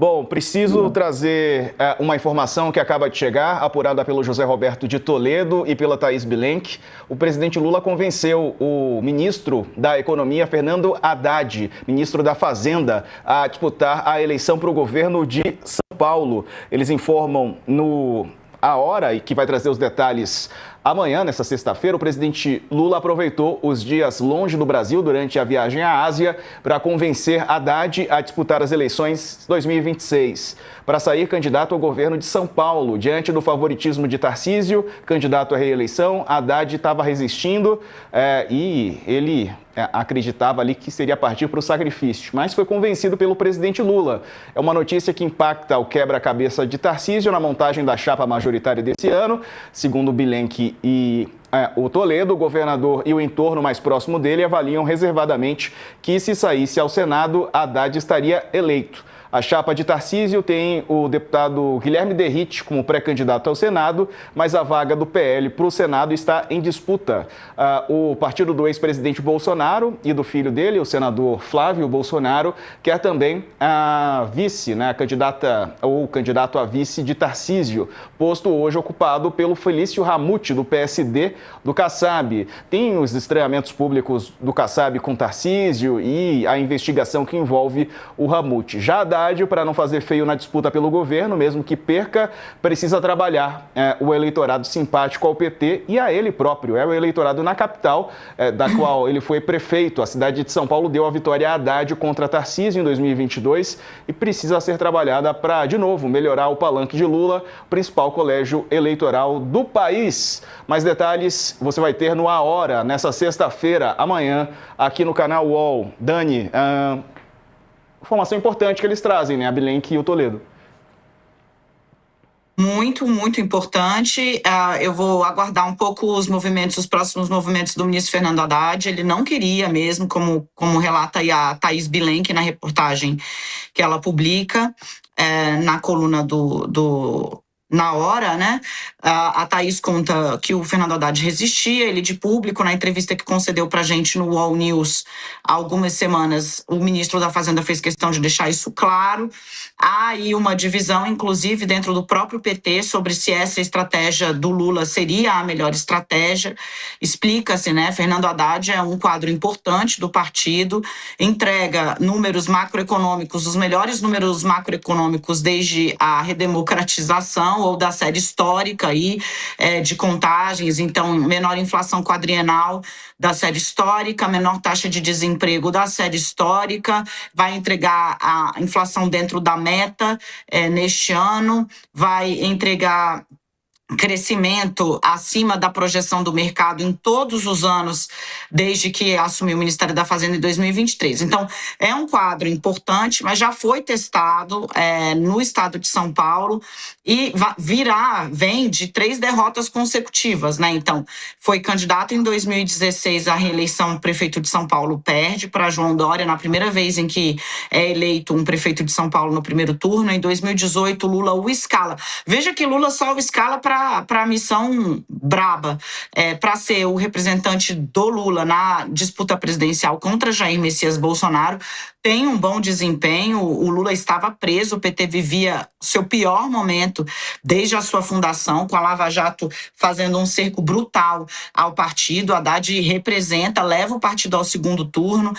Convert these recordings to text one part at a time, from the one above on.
Bom, preciso trazer uma informação que acaba de chegar, apurada pelo José Roberto de Toledo e pela Thaís Bilenque. O presidente Lula convenceu o ministro da Economia, Fernando Haddad, ministro da Fazenda, a disputar a eleição para o governo de São Paulo. Eles informam a hora e que vai trazer os detalhes amanhã, nessa sexta-feira. O presidente Lula aproveitou os dias longe do Brasil durante a viagem à Ásia para convencer Haddad a disputar as eleições 2026. Para sair candidato ao governo de São Paulo, diante do favoritismo de Tarcísio, candidato à reeleição, Haddad estava resistindo e ele acreditava ali que seria partir para o sacrifício, mas foi convencido pelo presidente Lula. É uma notícia que impacta o quebra-cabeça de Tarcísio na montagem da chapa majoritária desse ano. Segundo Bilenque e o Toledo, o governador e o entorno mais próximo dele avaliam reservadamente que, se saísse ao Senado, Haddad estaria eleito. A chapa de Tarcísio tem o deputado Guilherme Derrite como pré-candidato ao Senado, mas a vaga do PL para o Senado está em disputa. O partido do ex-presidente Bolsonaro e do filho dele, o senador Flávio Bolsonaro, quer também a vice, a candidata ou candidato a vice de Tarcísio, posto hoje ocupado pelo Felício Ramute, do PSD do Kassab. Tem os estranhamentos públicos do Kassab com Tarcísio e a investigação que envolve o Ramute. Já para não fazer feio na disputa pelo governo, mesmo que perca, precisa trabalhar o eleitorado simpático ao PT e a ele próprio. É o eleitorado na capital, da qual ele foi prefeito. A cidade de São Paulo deu a vitória a Haddad contra Tarcísio em 2022 e precisa ser trabalhada para, de novo, melhorar o palanque de Lula, principal colégio eleitoral do país. Mais detalhes você vai ter no A Hora, nessa sexta-feira, amanhã, aqui no canal UOL. Dani, informação importante que eles trazem, a Bilenque e o Toledo. Muito, muito importante. Eu vou aguardar um pouco os próximos movimentos do ministro Fernando Haddad. Ele não queria mesmo, como relata aí a Thaís Bilenque na reportagem que ela publica na coluna Na Hora, né? A Thaís conta que o Fernando Haddad resistia, ele de público, na entrevista que concedeu pra gente no UOL News há algumas semanas, o ministro da Fazenda fez questão de deixar isso claro. Há aí uma divisão, inclusive, dentro do próprio PT, sobre se essa estratégia do Lula seria a melhor estratégia. Explica-se, né? Fernando Haddad é um quadro importante do partido, entrega números macroeconômicos, os melhores números macroeconômicos desde a redemocratização, ou da série histórica aí, de contagens, então menor inflação quadrienal da série histórica, menor taxa de desemprego da série histórica, vai entregar a inflação dentro da meta neste ano, vai entregar crescimento acima da projeção do mercado em todos os anos, desde que assumiu o Ministério da Fazenda em 2023. Então, é um quadro importante, mas já foi testado no estado de São Paulo e vem de 3 derrotas consecutivas, né? Então, foi candidato em 2016 à reeleição, prefeito de São Paulo perde para João Dória, na primeira vez em que é eleito um prefeito de São Paulo no primeiro turno. Em 2018, Lula o escala. Veja que Lula só o escala para a missão braba, para ser o representante do Lula na disputa presidencial contra Jair Messias Bolsonaro. Tem um bom desempenho, o Lula estava preso, o PT vivia seu pior momento desde a sua fundação, com a Lava Jato fazendo um cerco brutal ao partido. Haddad representa, leva o partido ao segundo turno,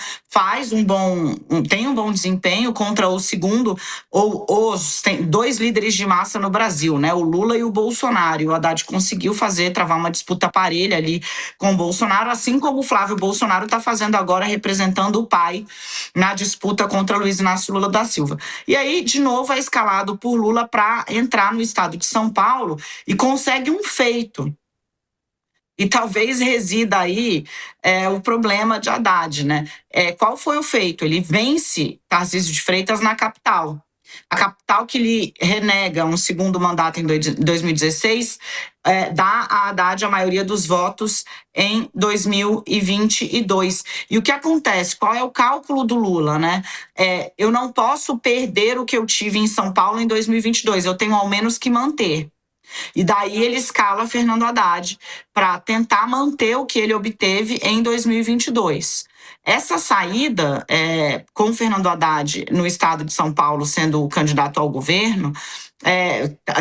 tem um bom desempenho contra o segundo, tem 2 líderes de massa no Brasil, né? O Lula e o Bolsonaro. E o Haddad conseguiu travar uma disputa parelha ali com o Bolsonaro, assim como o Flávio Bolsonaro está fazendo agora, representando o pai na disputa contra Luiz Inácio Lula da Silva. E aí, de novo, é escalado por Lula para entrar no estado de São Paulo e consegue um feito. E talvez resida aí o problema de Haddad, né? Qual foi o feito? Ele vence Tarcísio de Freitas na capital. A capital que lhe renega um segundo mandato em 2016 dá a Haddad a maioria dos votos em 2022. E o que acontece? Qual é o cálculo do Lula, né? Eu não posso perder o que eu tive em São Paulo em 2022, eu tenho ao menos que manter. E daí ele escala Fernando Haddad para tentar manter o que ele obteve em 2022. Essa saída, com Fernando Haddad no estado de São Paulo sendo o candidato ao governo,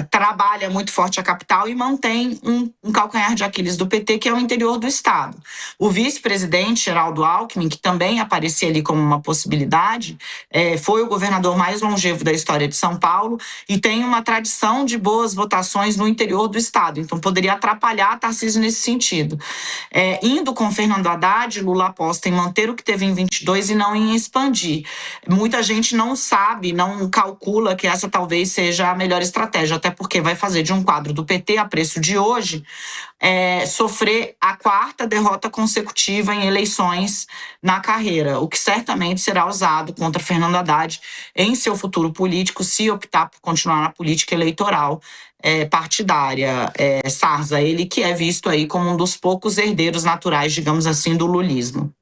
trabalha muito forte a capital e mantém um calcanhar de Aquiles do PT, que é o interior do estado. O vice-presidente, Geraldo Alckmin, que também aparecia ali como uma possibilidade, foi o governador mais longevo da história de São Paulo e tem uma tradição de boas votações no interior do estado, então poderia atrapalhar Tarcísio nesse sentido. Indo com Fernando Haddad, Lula aposta em manter o que teve em 22 e não em expandir. Muita gente não sabe, não calcula que essa talvez seja a melhor estratégia, até porque vai fazer de um quadro do PT a preço de hoje sofrer a 4ª derrota consecutiva em eleições na carreira, o que certamente será usado contra Fernando Haddad em seu futuro político, se optar por continuar na política eleitoral partidária. Sarza, ele que é visto aí como um dos poucos herdeiros naturais, digamos assim, do lulismo.